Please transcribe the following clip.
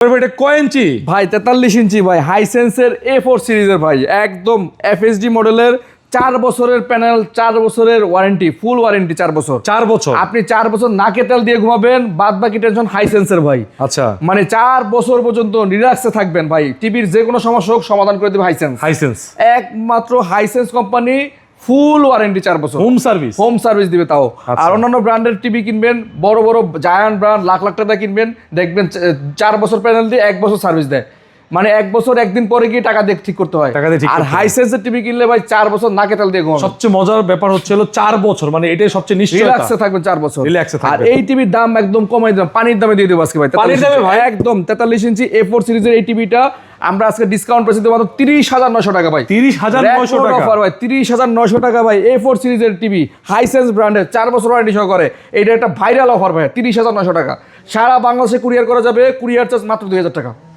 এটা কয় ইঞ্চি ভাই 43 ইঞ্চি ভাই হাইসেন্সের A4 সিরিজের ভাই একদম FHD মডেলের 4 বছরের প্যানেল 4 বছরের ওয়ারেন্টি ফুল ওয়ারেন্টি 4 বছর 4 বছর আপনি 4 বছর নাকে তেল দিয়ে ঘুমাবেন বাদ বাকি টেনশন হাইসেন্সের ভাই আচ্ছা মানে 4 বছর পর্যন্ত রিল্যাক্সে থাকবেন ভাই টিভির যে কোনো সমস্যা হোক সমাধান করে দেবে হাইসেন্স হাইসেন্স একমাত্র হাইসেন্স কোম্পানি ফুল ওয়ারেন্টি 4 বছর হোম সার্ভিস হোম সার্ভিস দিবে তাও আচ্ছা। আর অন্যান্য ব্র্যান্ডের টিভি কিনবেন বড় বড় জায়ান্ট ব্র্যান্ড লাখ লাখ টাকা কিনবেন দেখবেন 4 বছর প্যানেল দিয়ে 1 বছর সার্ভিস দেয় মানে 1 বছর একদিন পরে গিয়ে টাকা দিয়ে ঠিক করতে হয় টাকা দিয়ে ঠিক আর করতে হয়। হাইসেন্সের টিভি কিনলে ভাই 4 বছর নাকে তেল দিয়ে ঘুমাবেন সবচেয়ে মজার ব্যাপার হচ্ছে হলো 4 বছর মানে এটাই সবচেয়ে নিশ্চয়তা রিল্যাক্সে থাকবেন 4 বছর রিল্যাক্সে আর থাকবেন এই টিভির দাম একদম কমাই দিলাম পানির দামে দিয়ে দেবো আজকে ভাই পানির 43 দামে ইঞ্চি। ভাই? একদম 43 ইঞ্চি A4 সিরিজের এই টিভিটা আমরা আজকে ডিসকাউন্ট প্রাইসে দেবো মাত্র 30,900 টাকা ভাই 30,900 টাকা অফার ভাই 30,900 টাকা ভাই A4 সিরিজের টিভি হাইসেন্স ব্র্যান্ডের 4 বছর ওয়ারেন্টি সহকারে এটা একটা ভাইরাল অফার ভাই 30,900 টাকা সারা বাংলাদেশে কুরিয়ার করা যাবে কুরিয়ার চার্জ মাত্র 2,000 টাকা